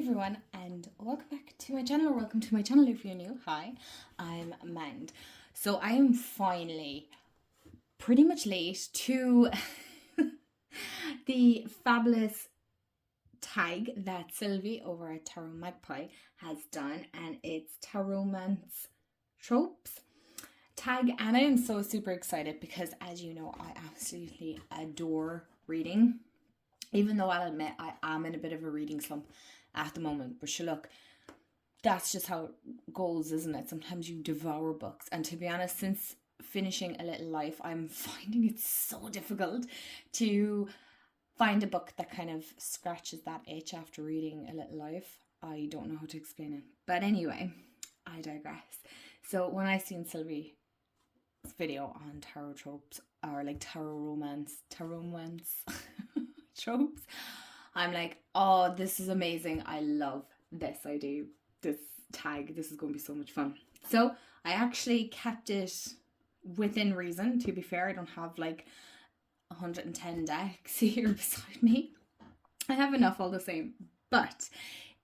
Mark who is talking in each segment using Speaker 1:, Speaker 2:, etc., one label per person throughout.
Speaker 1: everyone, and welcome back to my channel, or welcome to my channel if you're new. Hi, I'm Mand. So I am finally pretty much late to the fabulous tag that Sylvie over at Tarot Magpie has done, and it's Tarotmance Tropes tag, and I am so super excited because, as you know, I absolutely adore reading, even though I'll admit I am in a bit of a reading slump at the moment. But sure, look, that's just how it goes, isn't it? Sometimes you devour books, and to be honest, since finishing A Little Life, I'm finding it so difficult to find a book that kind of scratches that itch after reading A Little Life. I don't know how to explain it, but anyway, I digress. So when I seen Sylvie's video on tarot tropes, or like tarot romance tropes, I'm like, oh, this is amazing. I love this idea, this tag. This is going to be so much fun. So I actually kept it within reason. To be fair, I don't have like 110 decks here beside me. I have enough all the same. But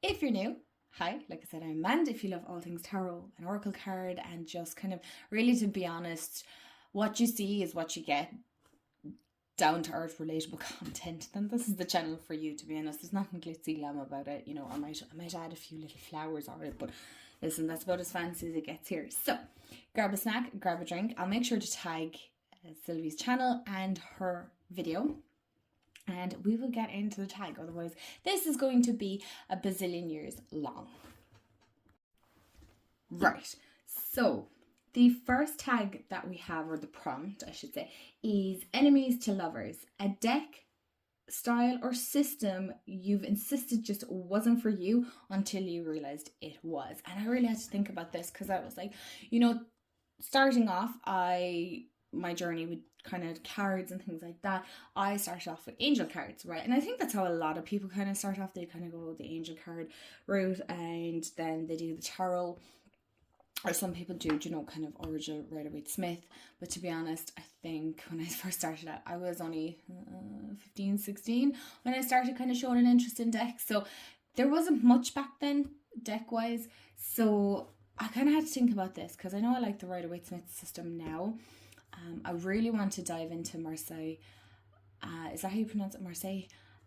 Speaker 1: if you're new, hi, like I said, I'm Mand. If you love all things tarot and oracle card, and just kind of really, to be honest, what you see is what you get, down to earth relatable content, then this is the channel for you. To be honest, there's nothing glitzy glam about it. You know, I might add a few little flowers on it, but listen, that's about as fancy as it gets here. So grab a snack, grab a drink. I'll make sure to tag Sylvie's channel and her video, and we will get into the tag. Otherwise, this is going to be a bazillion years long. Right, so the first tag that we have, or the prompt I should say, is enemies to lovers. A deck, style or system you've insisted just wasn't for you until you realized it was. And I really had to think about this, because I was like, you know, starting off, my journey with kind of cards and things like that, I started off with angel cards, right? And I think that's how a lot of people kind of start off. They kind of go the angel card route, and then they do the tarot. Or some people do, you know, kind of Oracle, Rider-Waite-Smith. But to be honest, I think when I first started out, I was only 15, 16 when I started kind of showing an interest in decks. So there wasn't much back then, deck-wise. So I kind of had to think about this, because I know I like the Rider-Waite-Smith system now. I really want to dive into Marseille. Is that how you pronounce it? Marseille?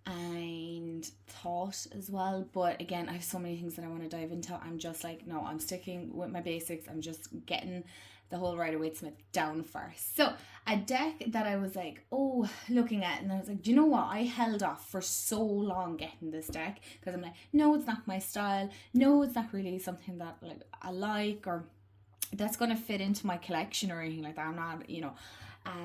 Speaker 1: And thought as well, but again, I have so many things that I want to dive into. I'm just like, no, I'm sticking with my basics. I'm just getting the whole Rider-Waite-Smith down first. So a deck that I was like, oh, looking at, and I was like, do you know what, I held off for so long getting this deck, because I'm like, no, it's not my style, no, it's not really something that like I like, or that's going to fit into my collection or anything like that. I'm not, you know.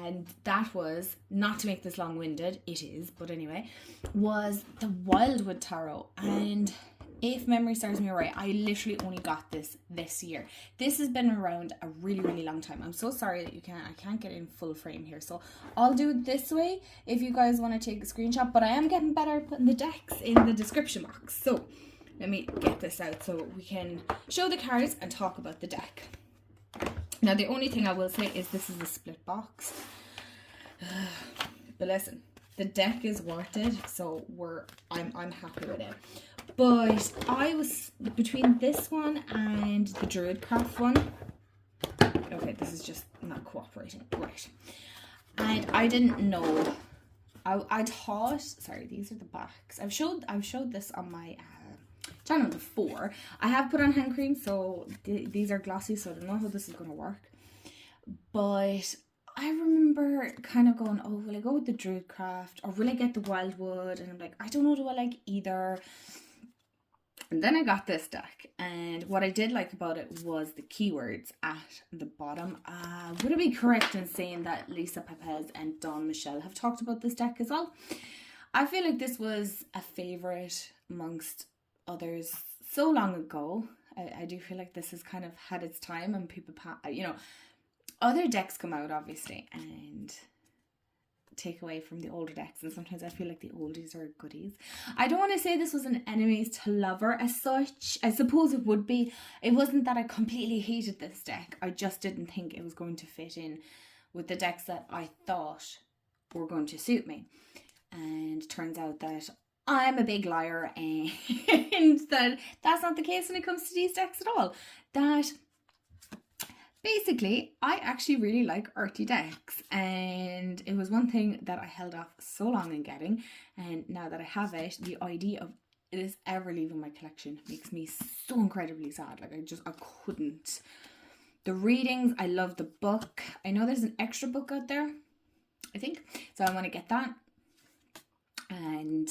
Speaker 1: And that was, not to make this long-winded, it is, but anyway, was the Wildwood Tarot. And if memory serves me right, I literally only got this year. This has been around a really, really long time. I'm so sorry that I can't get in full frame here. So I'll do it this way if you guys want to take a screenshot, but I am getting better at putting the decks in the description box. So let me get this out so we can show the cards and talk about the deck. Now, the only thing I will say is this is a split box. But listen, the deck is worth it, so I'm happy with it. But I was between this one and the Druidcraft one. Okay, this is just not cooperating. Right. And I didn't know. I thought, sorry, these are the backs. I've showed this on my channel before. I have put on hand cream, so these are glossy, so I don't know how this is going to work. But I remember kind of going, oh, will I go with the Druidcraft or will I get the Wildwood? And I'm like, I don't know, do I like either? And then I got this deck, and what I did like about it was the keywords at the bottom. Would it be correct in saying that Lisa Pepez and Dawn Michelle have talked about this deck as well? I feel like this was a favourite amongst others so long ago. I do feel like this has kind of had its time, and people, you know, other decks come out obviously and take away from the older decks, and sometimes I feel like the oldies are goodies. I don't want to say this was an enemies to lover as such. I suppose it would be. It wasn't that I completely hated this deck. I just didn't think it was going to fit in with the decks that I thought were going to suit me. And turns out that I'm a big liar, and that's not the case when it comes to these decks at all. That basically, I actually really like earthy decks, and it was one thing that I held off so long in getting, and now that I have it, the idea of this ever leaving my collection makes me so incredibly sad. Like, I couldn't. The readings, I love the book. I know there's an extra book out there, I think, so I want to get that. And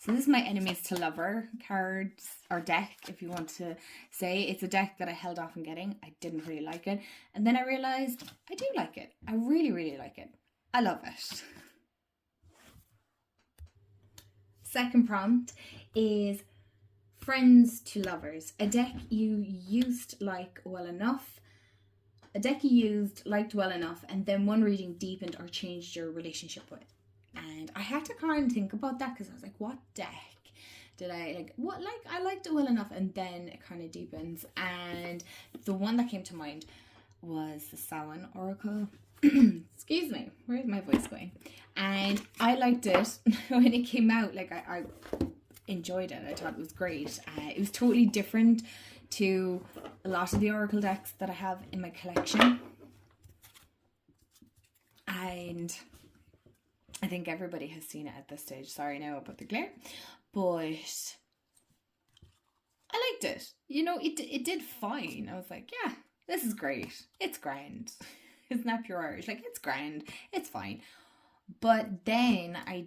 Speaker 1: so this is my enemies to lover cards, or deck, if you want to say. It's a deck that I held off on getting. I didn't really like it. And then I realised I do like it. I really, really like it. I love it. Second prompt is friends to lovers. A deck you used like well enough. A deck you used, liked well enough, and then one reading deepened or changed your relationship with. And I had to kind of think about that, because I was like, what deck did I like? What, like, I liked it well enough, and then it kind of deepens. And the one that came to mind was the Samhain Oracle. Excuse me, where's my voice going? And I liked it when it came out. Like, I enjoyed it. I thought it was great. It was totally different to a lot of the Oracle decks that I have in my collection. And I think everybody has seen it at this stage. Sorry now about the glare. But I liked it. You know, it did fine. I was like, yeah, this is great. It's grand. Isn't that pure Irish? Like, it's grand. It's fine. But then I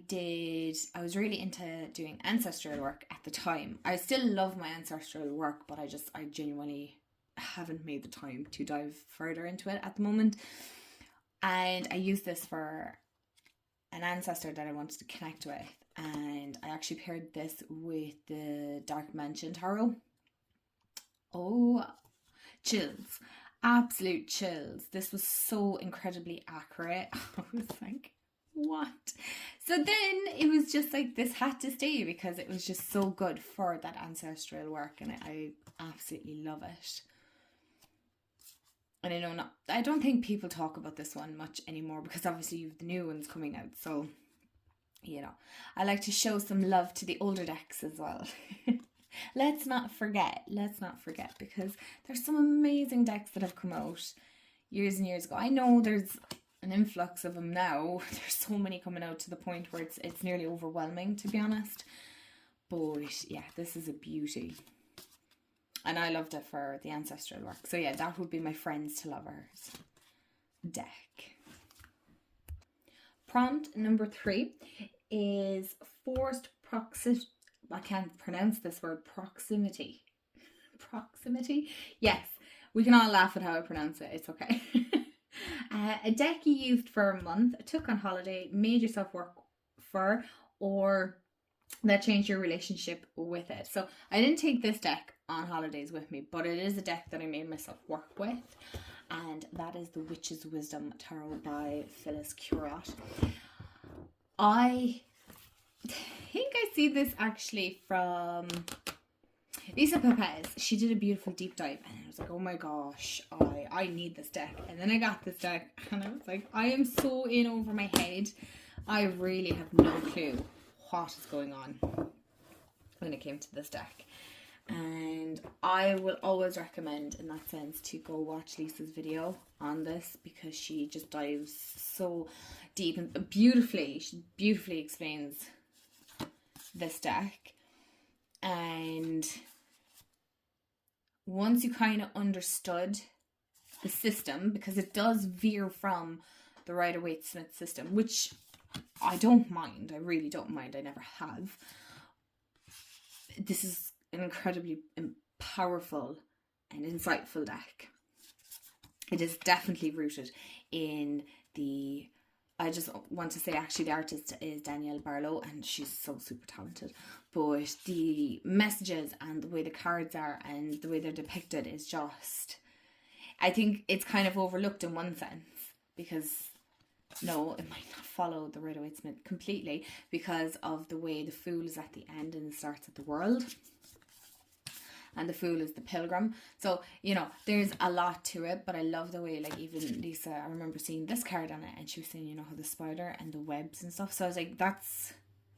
Speaker 1: was really into doing ancestral work at the time. I still love my ancestral work, but I genuinely haven't made the time to dive further into it at the moment. And I used this for an ancestor that I wanted to connect with, and I actually paired this with the Dark Mansion Tarot. Oh, chills. Absolute chills. This was so incredibly accurate. I was like, what? So then it was just like, this had to stay, because it was just so good for that ancestral work, and I absolutely love it. And I don't think people talk about this one much anymore, because obviously you have the new ones coming out. So, you know, I like to show some love to the older decks as well. Let's not forget, because there's some amazing decks that have come out years and years ago. I know there's an influx of them now. There's so many coming out to the point where it's nearly overwhelming, to be honest. But yeah, this is a beauty. And I loved it for the ancestral work. So yeah, that would be my friends to lovers deck. Prompt number 3 is forced proximity. I can't pronounce this word, proximity. Proximity? Yes, we can all laugh at how I pronounce it. It's okay. A deck you used for a month, took on holiday, made yourself work for, or that changed your relationship with it. So I didn't take this deck on holidays with me, but it is a deck that I made myself work with, and that is the Witch's Wisdom Tarot by Phyllis Curott. I think I see this actually from Lisa Pepez. She did a beautiful deep dive, and I was like, oh my gosh, I need this deck. And then I got this deck, and I was like, I am so in over my head. I really have no clue what is going on when it came to this deck. And I will always recommend, in that sense, to go watch Lisa's video on this, because she just dives so deep and beautifully. She beautifully explains this deck. And once you kind of understood the system, because it does veer from the Rider-Waite-Smith system, which I don't mind. I really don't mind. I never have. This is an incredibly powerful and insightful deck. It is definitely rooted in the... I just want to say, actually, the artist is Danielle Barlow, and she's so super talented. But the messages and the way the cards are and the way they're depicted is just... I think it's kind of overlooked in one sense, because... No, it might not follow the Rider-Waite-Smith completely, because of the way the Fool is at the end and starts at the world. and the Fool is the Pilgrim. So, you know, there's a lot to it, but I love the way, like, even Lisa, I remember seeing this card on it, and she was saying, you know, how the spider and the webs and stuff. So I was like, that's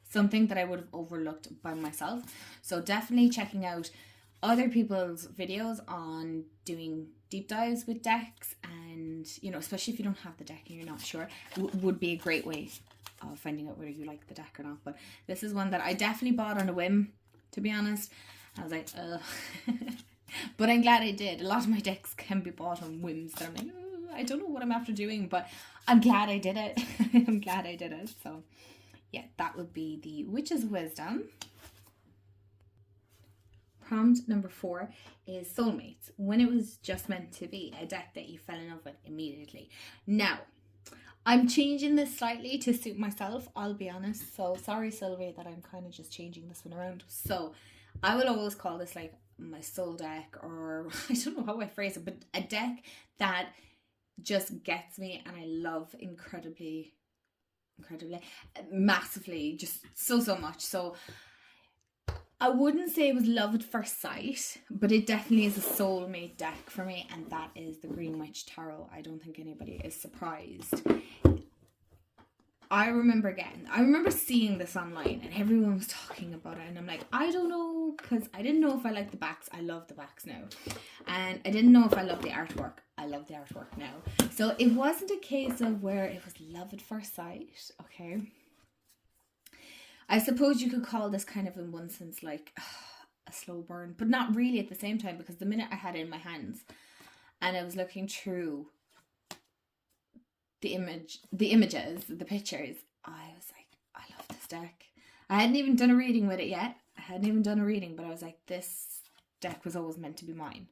Speaker 1: something that I would have overlooked by myself. So definitely checking out other people's videos on doing deep dives with decks, and, you know, especially if you don't have the deck and you're not sure, would be a great way of finding out whether you like the deck or not. But this is one that I definitely bought on a whim, to be honest. I was like, ugh. But I'm glad I did. A lot of my decks can be bought on whims that I'm like, I don't know what I'm after doing, but I'm glad I did it. I'm glad I did it. So yeah, that would be the Witch's Wisdom. Prompt number 4 is Soulmates, when it was just meant to be, a deck that you fell in love with immediately. Now, I'm changing this slightly to suit myself, I'll be honest. So sorry, Sylvie, that I'm kind of just changing this one around. So I will always call this like my soul deck, or I don't know how I phrase it, but a deck that just gets me and I love incredibly, massively, just so much. So I wouldn't say it was love at first sight, but it definitely is a soulmate deck for me, and that is the Green Witch Tarot. I don't think anybody is surprised. I remember seeing this online and everyone was talking about it, and I'm like, I don't know, because I didn't know if I liked the backs. I love the backs now. And I didn't know if I loved the artwork. I love the artwork now. So it wasn't a case of where it was love at first sight, okay? I suppose you could call this kind of, in one sense, like a slow burn, but not really at the same time, because the minute I had it in my hands and I was looking through the images, the pictures, I was like, I love this deck. I hadn't even done a reading with it yet. But I was like, this deck was always meant to be mine.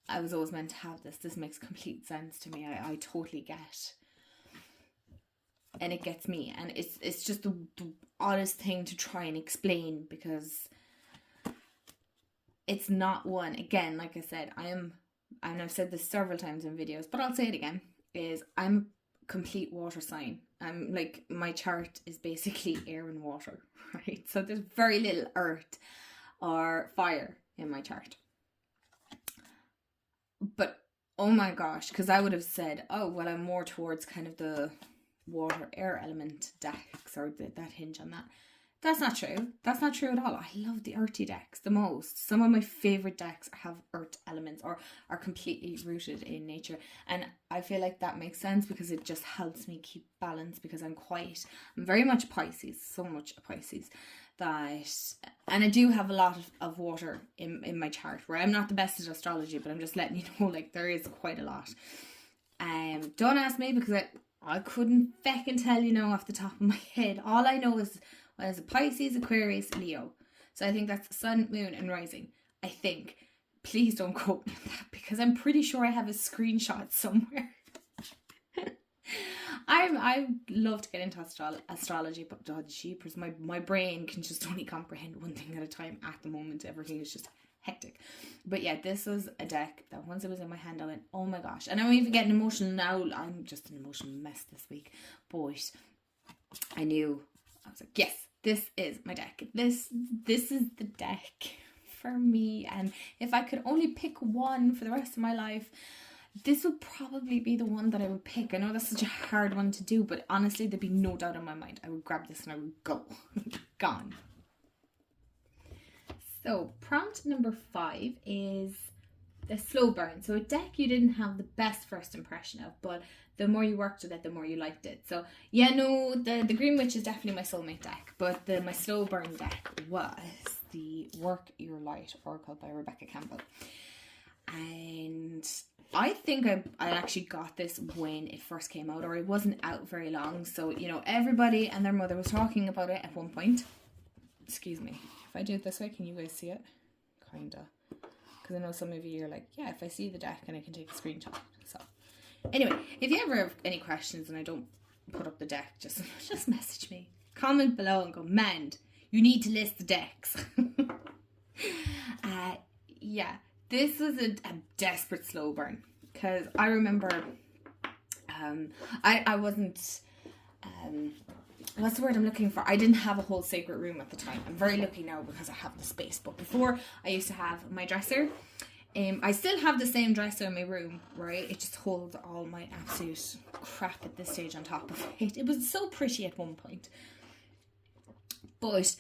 Speaker 1: I was always meant to have this. This makes complete sense to me. I totally get. And it gets me, and it's just the oddest thing to try and explain, because it's not one, again, like I said, and I've said this several times in videos, but I'll say it again, is I'm a complete water sign. I'm like, my chart is basically air and water, right? So there's very little earth or fire in my chart. But oh my gosh, because I would have said, oh well, I'm more towards kind of the water air element decks, or that hinge on that. That's not true. That's not true at all. I love the earthy decks the most. Some of my favorite decks have earth elements or are completely rooted in nature, and I feel like that makes sense because it just helps me keep balance, because I'm very much Pisces, so much a Pisces, and I do have a lot of water in my chart, where I'm not the best at astrology, but I'm just letting you know, like, there is quite a lot. Don't ask me, because I couldn't feckin' tell you now off the top of my head. All I know is a Pisces, Aquarius, Leo. So I think that's Sun, Moon, and Rising. I think. Please don't quote me on that, because I'm pretty sure I have a screenshot somewhere. I love to get into astrology, but God, jeepers, my brain can just only comprehend one thing at a time at the moment. Everything is just hectic. But yeah, this was a deck that once it was in my hand, I went, oh my gosh. And I'm even getting emotional now. I'm just an emotional mess this week. But I knew, I was like, yes, this is my deck. This is the deck for me. And if I could only pick one for the rest of my life, this would probably be the one that I would pick. I know that's such a hard one to do, but honestly, there'd be no doubt in my mind. I would grab this and I would go. Gone. So prompt number 5 is the slow burn. So a deck you didn't have the best first impression of, but the more you worked with it, the more you liked it. So yeah, no, the Green Witch is definitely my soulmate deck, but my slow burn deck was the Work Your Light Oracle by Rebecca Campbell. And I think I actually got this when it first came out, or it wasn't out very long. So, you know, everybody and their mother was talking about it at one point. Excuse me. If I do it this way, can you guys see it? Kinda. Because I know some of you are like, yeah, if I see the deck and I can take a screenshot. So, anyway, if you ever have any questions and I don't put up the deck, just message me. Comment below and go, Mand, you need to list the decks. Yeah. This was a desperate slow burn, because I remember I wasn't what's the word I'm looking for? I didn't have a whole sacred room at the time. I'm very lucky now because I have the space. But before, I used to have my dresser. I still have the same dresser in my room, right? It just holds all my absolute crap at this stage on top of it. It was so pretty at one point. But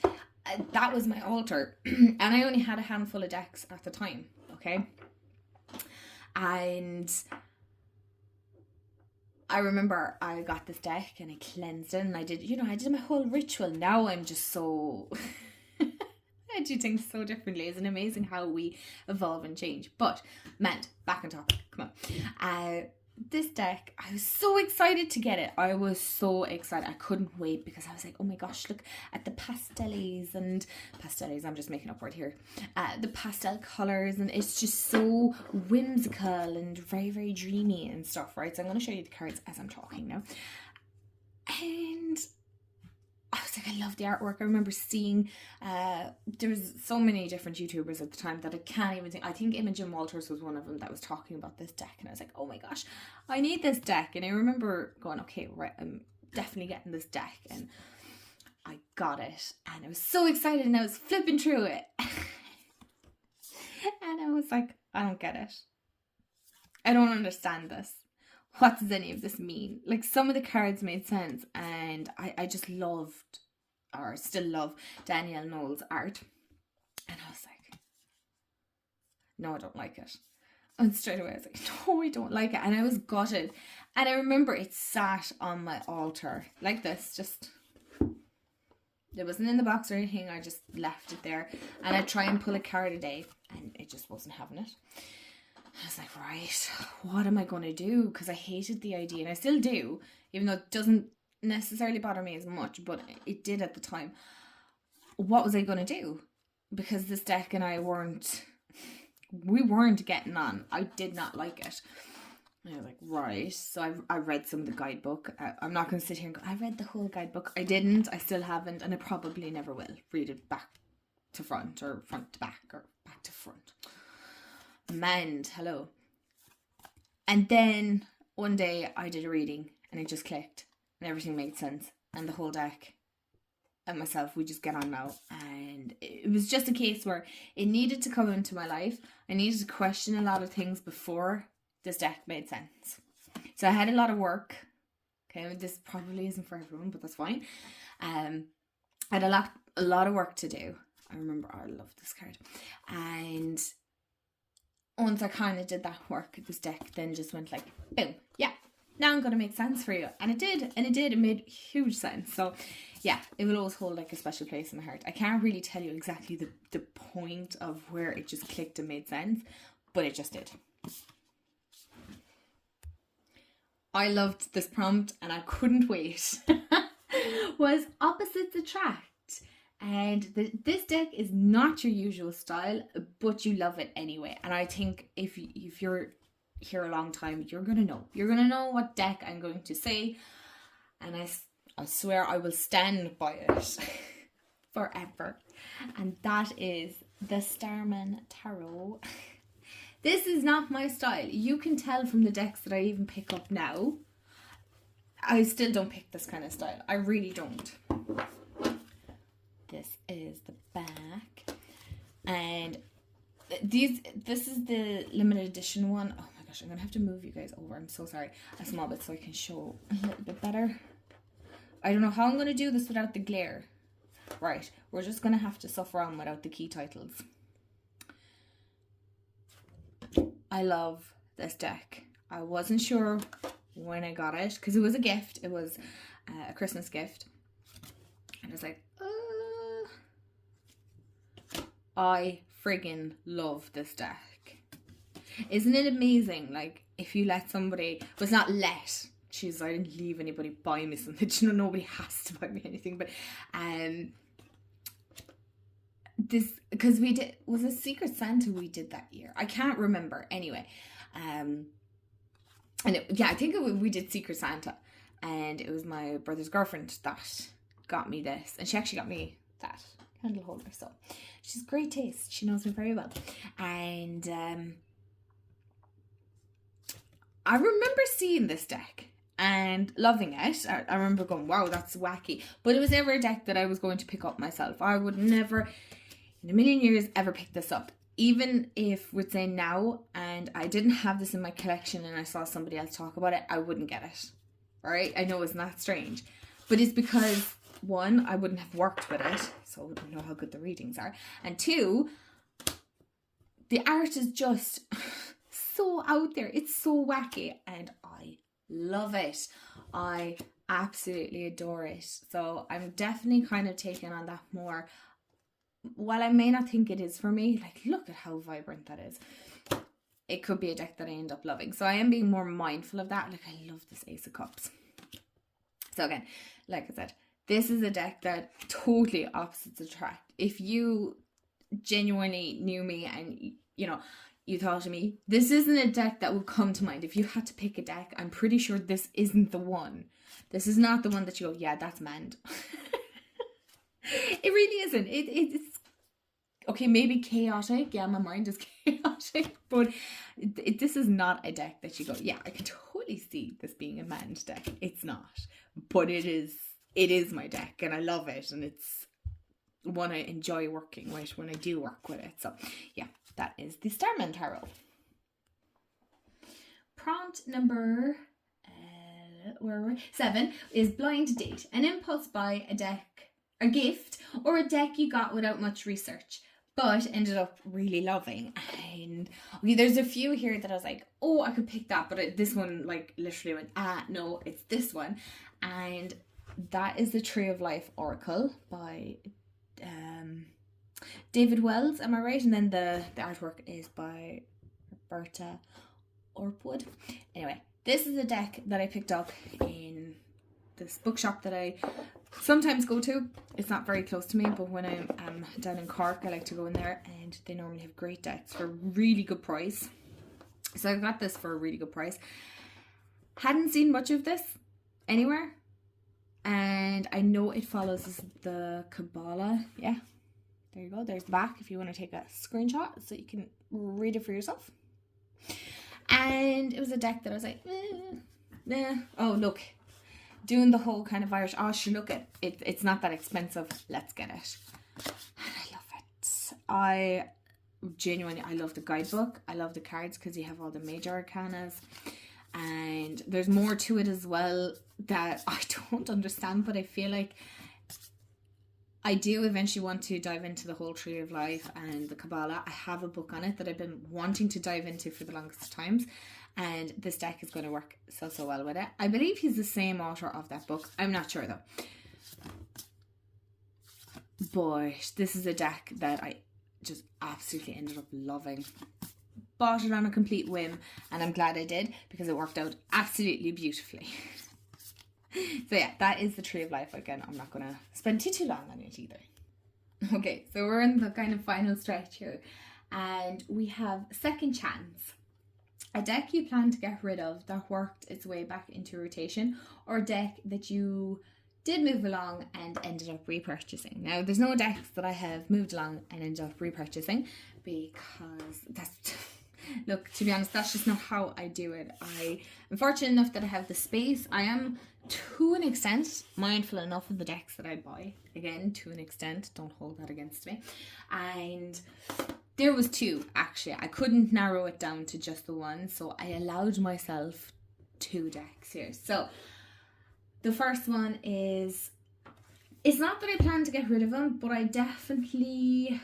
Speaker 1: that was my altar. And I only had a handful of decks at the time, okay? And I remember I got this deck and I cleansed it and I did, I did my whole ritual. Now I'm just so... I do things so differently. It's amazing how we evolve and change. But, back on topic. Come on. This deck, I was so excited to get it. I was so excited. I couldn't wait because I was like, oh my gosh, look at the pastels, I'm just making up word here. The pastel colours, and it's just so whimsical and very, very dreamy and stuff, right? So I'm going to show you the cards as I'm talking now. And I was like, I love the artwork. I remember seeing, there was so many different YouTubers at the time that I can't even think. I think Imogen Walters was one of them that was talking about this deck. And I was like, oh my gosh, I need this deck. And I remember going, okay, right, I'm definitely getting this deck. And I got it. And I was so excited and I was flipping through it. And I was like, I don't get it. I don't understand this. What does any of this mean? Like, some of the cards made sense, and I just loved, or still love, Danielle Knowles' art. And I was like, no, I don't like it. And straight away I was like, no, I don't like it. And I was gutted. And I remember it sat on my altar like this, just, it wasn't in the box or anything. I just left it there. And I'd try and pull a card a day, and it just wasn't having it. I was like, right, what am I going to do? Because I hated the idea, and I still do, even though it doesn't necessarily bother me as much, but it did at the time. What was I going to do? Because this deck and I weren't getting on. I did not like it. And I was like, right. So I read some of the guidebook. I'm not going to sit here and go, I read the whole guidebook. I didn't. I still haven't, and I probably never will read it back to front, or front to back, or back to front. Hello. And then one day I did a reading and it just clicked and everything made sense, and the whole deck and myself, we just get on now. And it was just a case where it needed to come into my life. I needed to question a lot of things before this deck made sense. So I had a lot of work. Okay, this probably isn't for everyone, but that's fine. I had a lot of work to do. I remember, I love this card. And once I kind of did that work, this deck then just went like, boom, yeah, now I'm going to make sense for you. And it did, it made huge sense. So yeah, it will always hold like a special place in my heart. I can't really tell you exactly the point of where it just clicked and made sense, but it just did. I loved this prompt and I couldn't wait. Was opposites attract. And this deck is not your usual style, but you love it anyway. And I think if you're here a long time, you're going to know. You're going to know what deck I'm going to say. And I swear I will stand by it forever. And that is the Starman Tarot. This is not my style. You can tell from the decks that I even pick up now. I still don't pick this kind of style. I really don't. This is the back, and this is the limited edition one. Oh my gosh, I'm gonna have to move you guys over. I'm so sorry, a small bit so I can show a little bit better. I don't know how I'm gonna do this without the glare. Right, we're just gonna have to suffer on without the key titles. I love this deck. I wasn't sure when I got it because it was a gift. It was a Christmas gift, and I was like, I friggin' love this deck. Isn't it amazing? Like, if you let somebody, well, it's not let, jeez, I didn't leave anybody buy me something, nobody has to buy me anything, but this, because we did, was it Secret Santa we did that year? I can't remember, anyway, and I think we did Secret Santa, and it was my brother's girlfriend that got me this, and she actually got me that candle holder, so she's great taste. She knows me very well. And I remember seeing this deck and loving it. I remember going, wow, that's wacky. But it was never a deck that I was going to pick up myself. I would never in a million years ever pick this up. Even if we'd say now and I didn't have this in my collection and I saw somebody else talk about it, I wouldn't get it. Right? I know, isn't that strange? But it's because, one, I wouldn't have worked with it, so I wouldn't know how good the readings are. And two, the art is just so out there. It's so wacky and I love it. I absolutely adore it. So I'm definitely kind of taking on that more. While I may not think it is for me, like, look at how vibrant that is. It could be a deck that I end up loving. So I am being more mindful of that. Like, I love this Ace of Cups. So again, like I said, this is a deck that totally opposites attract. If you genuinely knew me and, you know, you thought of me, this isn't a deck that would come to mind. If you had to pick a deck, I'm pretty sure this isn't the one. This is not the one that you go, yeah, that's manned. It really isn't. It's okay, maybe chaotic. Yeah, my mind is chaotic. But this is not a deck that you go, yeah, I can totally see this being a manned deck. It's not. But it is my deck and I love it. And it's one I enjoy working with when I do work with it. So yeah, that is the Starman Tarot. Prompt number 7 is blind date. An impulse buy, a deck, a gift, or a deck you got without much research, but ended up really loving. And okay, there's a few here that I was like, oh, I could pick that, but this one like literally went, no, it's this one. And that is the Tree of Life Oracle by David Wells, am I right? And then the artwork is by Roberta Orpwood. Anyway, this is a deck that I picked up in this bookshop that I sometimes go to. It's not very close to me, but when I'm down in Cork, I like to go in there, and they normally have great decks for a really good price. So I got this for a really good price. Hadn't seen much of this anywhere, and I know it follows the Kabbalah. Yeah, there you go. There's the back if you want to take a screenshot so you can read it for yourself. And it was a deck that I was like, oh look, doing the whole kind of Irish, oh sure, look at it, it's not that expensive, let's get it. And I love it. I genuinely, I love the guidebook, I love the cards because you have all the major arcanas, and there's more to it as well that I don't understand, but I feel like I do eventually want to dive into the whole Tree of Life and the Kabbalah. I have a book on it that I've been wanting to dive into for the longest times, and this deck is going to work so well with it. I believe he's the same author of that book. I'm not sure though. But this is a deck that I just absolutely ended up loving. Bought it on a complete whim, and I'm glad I did because it worked out absolutely beautifully. So yeah, that is the Tree of Life. Again, I'm not going to spend too long on it either. Okay, so we're in the kind of final stretch here, and we have Second Chance. A deck you plan to get rid of that worked its way back into rotation, or a deck that you did move along and ended up repurchasing. Now, there's no decks that I have moved along and ended up repurchasing because that's... Look, to be honest, that's just not how I do it. I am fortunate enough that I have the space. I am, to an extent, mindful enough of the decks that I buy. Again, to an extent, don't hold that against me. And there was 2, actually. I couldn't narrow it down to just the one, so I allowed myself 2 decks here. So, the first one is... It's not that I plan to get rid of them, but I definitely...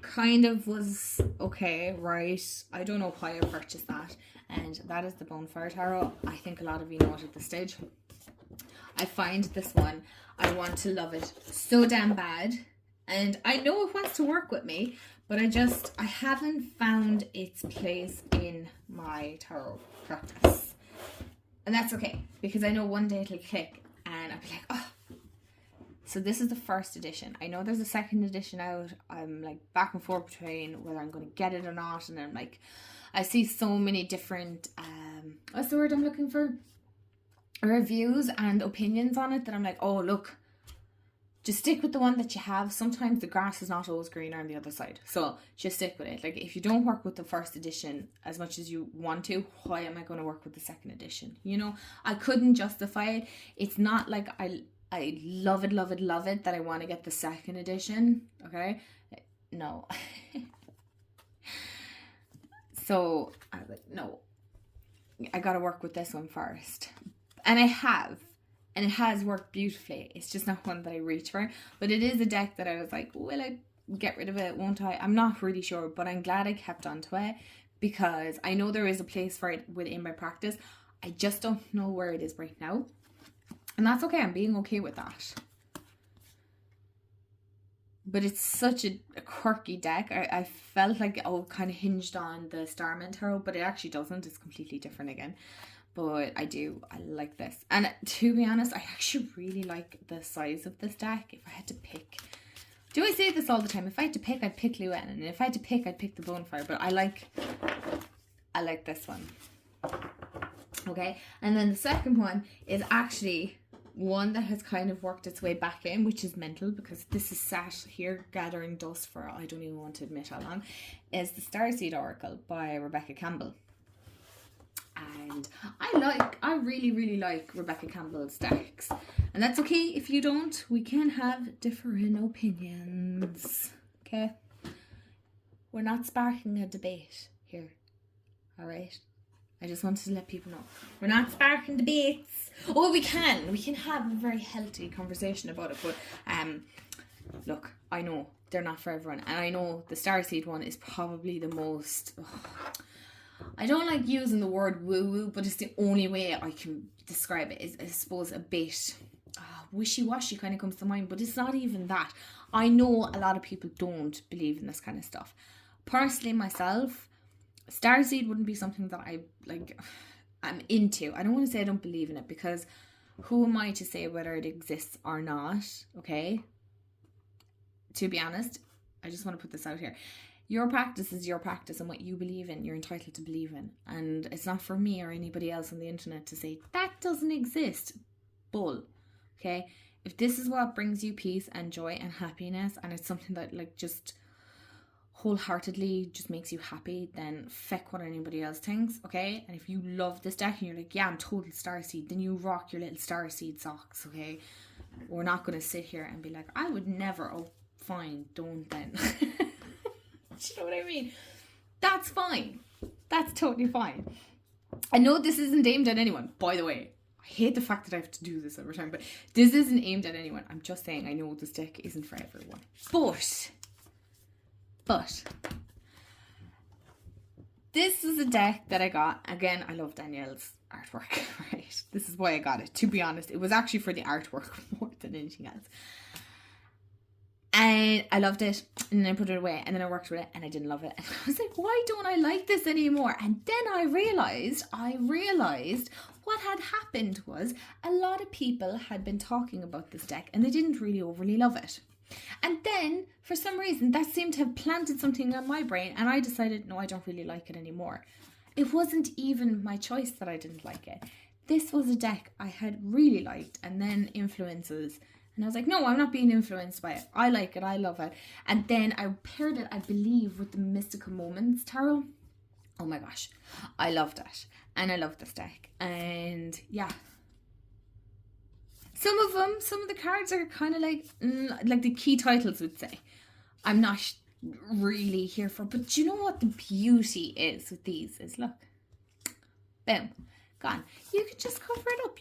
Speaker 1: kind of was okay, right? I don't know why I purchased that, and that is the Binefire Tarot. I think a lot of you know it at this stage. I find this one, I want to love it so damn bad, and I know it wants to work with me, but I haven't found its place in my tarot practice, and that's okay, because I know one day it'll click and I'll be like, oh. So this is the first edition. I know there's a second edition out. I'm like back and forth between whether I'm going to get it or not. And I'm like, I see so many different, what's the word I'm looking for? Reviews and opinions on it that I'm like, oh, look, just stick with the one that you have. Sometimes the grass is not always greener on the other side. So just stick with it. Like, if you don't work with the first edition as much as you want to, why am I going to work with the second edition? You know, I couldn't justify it. It's not like I love it that I want to get the second edition. Okay? No. So I was like, no, I got to work with this one first. And I have. And it has worked beautifully. It's just not one that I reach for. But it is a deck that I was like, will I get rid of it? Won't I? I'm not really sure. But I'm glad I kept onto it. Because I know there is a place for it within my practice. I just don't know where it is right now. And that's okay. I'm being okay with that. But it's such a quirky deck. I felt like it all kind of hinged on the Starman Tarot. But it actually doesn't. It's completely different again. But I like this. And to be honest, I actually really like the size of this deck. If I had to pick, I say this all the time? If I had to pick, I'd pick Llewellyn. And if I had to pick, I'd pick the Binefire. But I like this one. Okay. And then the second one is actually one that has kind of worked its way back in, which is mental, because this is sat here gathering dust for, I don't even want to admit how long, is the Starseed Oracle by Rebecca Campbell. And I really, really like Rebecca Campbell's decks. And that's okay if you don't. We can have different opinions. Okay? We're not sparking a debate here. Alright? I just wanted to let people know. We're not sparking debates. Oh, we can. We can have a very healthy conversation about it. But, look, I know they're not for everyone. And I know the Starseed one is probably the most... I don't like using the word woo-woo, but it's the only way I can describe it. Is, I suppose, a bit wishy-washy kind of comes to mind, but it's not even that. I know a lot of people don't believe in this kind of stuff. Personally, myself, Starseed wouldn't be something that I'm into. I don't want to say I don't believe in it, because who am I to say whether it exists or not, okay? To be honest, I just want to put this out here. Your practice is your practice, and what you believe in, you're entitled to believe in. And it's not for me or anybody else on the internet to say, that doesn't exist. Bull. Okay? If this is what brings you peace and joy and happiness, and it's something that just wholeheartedly just makes you happy, then feck what anybody else thinks, okay? And if you love this deck and you're like, yeah, I'm total Starseed, then you rock your little Starseed socks, okay? We're not going to sit here and be like, I would never. Oh, fine, don't then. Do you know what I mean? That's fine. That's totally fine. I know this isn't aimed at anyone, by the way. I hate the fact that I have to do this every time, but this isn't aimed at anyone. I'm just saying I know this deck isn't for everyone. But this is a deck that I got. Again, I love Danielle's artwork, right? This is why I got it. To be honest, it was actually for the artwork more than anything else. And I loved it, and then I put it away, and then I worked with it, and I didn't love it. And I was like, why don't I like this anymore? And then I realised what had happened was a lot of people had been talking about this deck, and they didn't really overly love it. And then, for some reason, that seemed to have planted something on my brain, and I decided, no, I don't really like it anymore. It wasn't even my choice that I didn't like it. This was a deck I had really liked, and then influences. And I was like, no, I'm not being influenced by it. I like it. I love it. And then I paired it, I believe, with the Mystical Moments Tarot. Oh my gosh. I loved it. And I love this deck. And yeah. Some of the cards are kind of like the key titles would say. I'm not really here for. But you know what the beauty is with these is, look. Boom. Gone. You can just cover it up.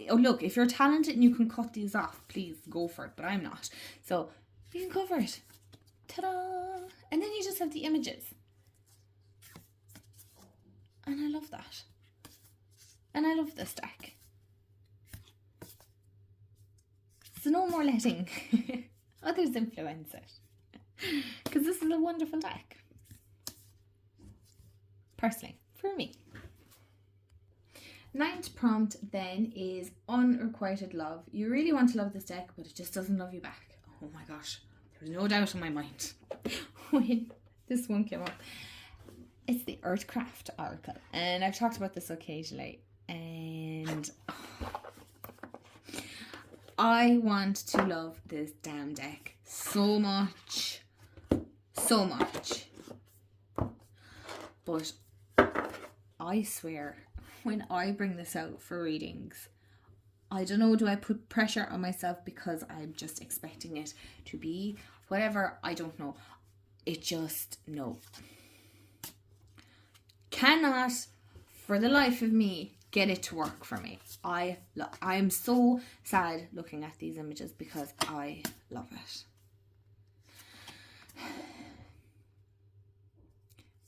Speaker 1: Oh, look, if you're talented and you can cut these off, please go for it. But I'm not. So you can cover it. Ta-da! And then you just have the images. And I love that. And I love this deck. So no more letting others influence it. Because this is a wonderful deck. Personally, for me. Ninth prompt then is Unrequited Love. You really want to love this deck, but it just doesn't love you back. Oh my gosh. There's no doubt in my mind when this one came up. It's the Earthcraft Oracle. And I've talked about this occasionally. And I want to love this damn deck so much. So much. But I swear, when I bring this out for readings, I don't know, do I put pressure on myself because I'm just expecting it to be whatever? I don't know. It just, no. Cannot, for the life of me, get it to work for me. I'm so sad looking at these images because I love it.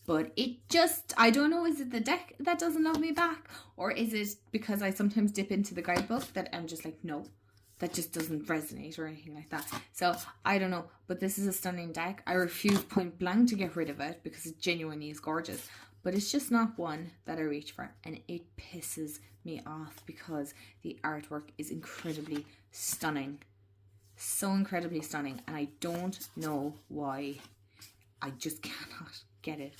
Speaker 1: But it just, I don't know, is it the deck that doesn't love me back? Or is it because I sometimes dip into the guidebook that I'm just like, no, that just doesn't resonate or anything like that. So, I don't know. But this is a stunning deck. I refuse point blank to get rid of it because it genuinely is gorgeous. But it's just not one that I reach for. And it pisses me off because the artwork is incredibly stunning. So incredibly stunning. And I don't know why. I just cannot get it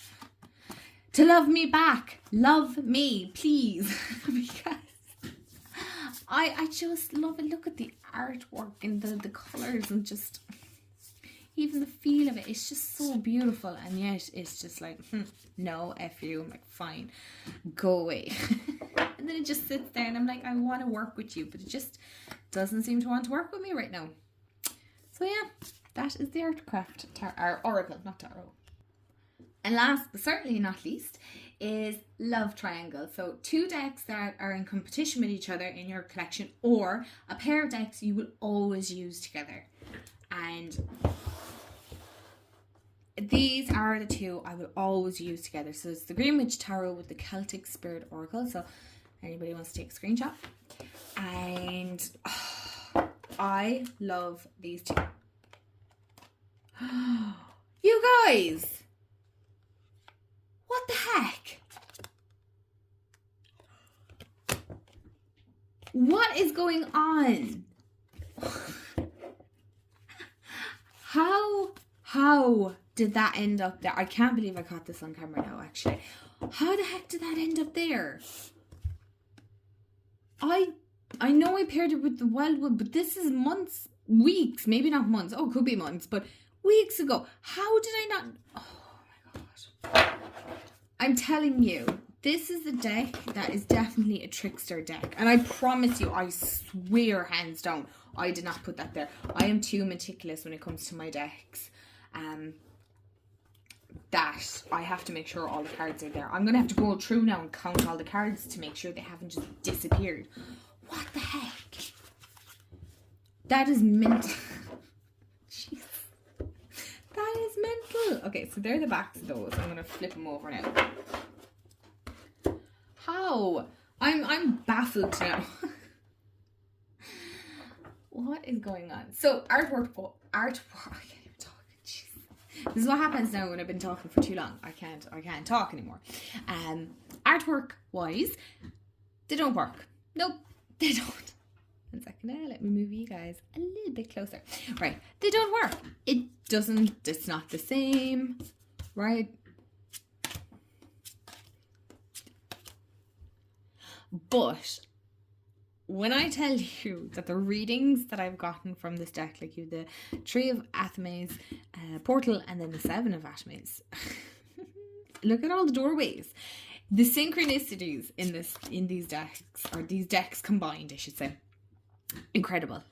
Speaker 1: to love me back. Love me, please. Because I just love it. Look at the artwork and the colours and just even the feel of it. It's just so beautiful, and yet it's just like, no, F you. I'm like, fine, go away. And then it just sits there and I'm like, I want to work with you, but it just doesn't seem to want to work with me right now. So yeah, that is the Earthcraft Oracle, not Tarot. And last but certainly not least is Love Triangle. So 2 decks that are in competition with each other in your collection, or a pair of decks you will always use together. And these are the 2 I will always use together. So it's the Green Witch Tarot with the Celtic Spirit Oracle. So anybody wants to take a screenshot. And I love these 2. You guys! What the heck? What is going on? How did that end up there? I can't believe I caught this on camera now, actually. How the heck did that end up there? I know I paired it with the Wildwood, but this is months, weeks, maybe not months. Oh, it could be months, but weeks ago. How did I not? Oh my gosh. I'm telling you, this is a deck that is definitely a trickster deck. And I promise you, I swear hands down, I did not put that there. I am too meticulous when it comes to my decks. That I have to make sure all the cards are there. I'm going to have to go through now and count all the cards to make sure they haven't just disappeared. What the heck? That is mental. Jeez. That is mental. Okay, so they're the backs of those. I'm going to flip them over now. How? I'm baffled now. What is going on? So artwork. I can't even talk. Jeez. This is what happens now when I've been talking for too long. I can't talk anymore. Artwork wise, they don't work. Nope, they don't. 1 second now, let me move you guys a little bit closer. Right, they don't work. It's not the same, right? But when I tell you that the readings that I've gotten from this deck, like you, the 3 of Athames, Portal, and then the 7 of Athames. Look at all the doorways. The synchronicities in these decks, or these decks combined, I should say. Incredible.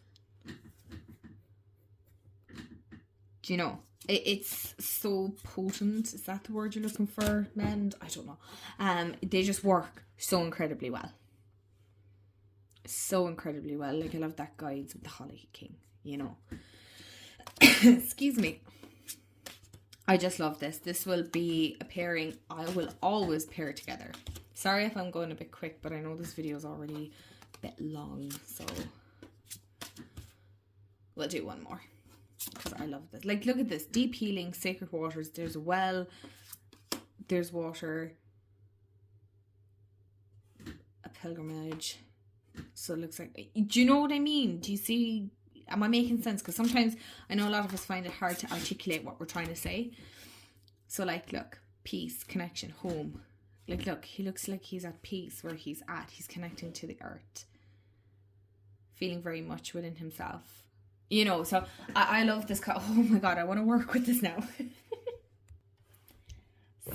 Speaker 1: Do you know? It's so potent. Is that the word you're looking for, men? I don't know. They just work so incredibly well. So incredibly well. Like, I love that guides with the Holly King, you know. Excuse me. I just love this. This will be a pairing I will always pair together. Sorry if I'm going a bit quick, but I know this video is already a bit long, so we'll do one more because I love this. Like, look at this. Deep healing, sacred waters. There's a well. There's water. A pilgrimage. So it looks like, do you know what I mean? Do you see, am I making sense? Because sometimes I know a lot of us find it hard to articulate what we're trying to say. So like, look, peace, connection, home. Like, look, he looks like he's at peace where he's at. He's connecting to the earth. feeling very much within himself. You know, so I love this card. Oh my god, I want to work with this now.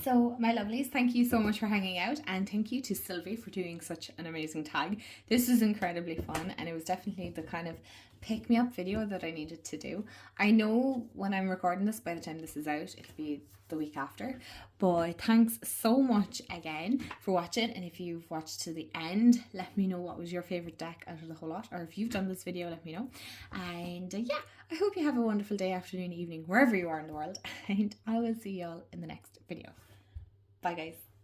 Speaker 1: So, my lovelies, thank you so much for hanging out, and thank you to Sylvie for doing such an amazing tag. This was incredibly fun, and it was definitely the kind of pick-me-up video that I needed to do. I know when I'm recording this, by the time this is out, it'll be the week after, but thanks so much again for watching, and if you've watched to the end, let me know what was your favourite deck out of the whole lot, or if you've done this video, let me know. And yeah, I hope you have a wonderful day, afternoon, evening, wherever you are in the world, and I will see y'all in the next video. Bye guys.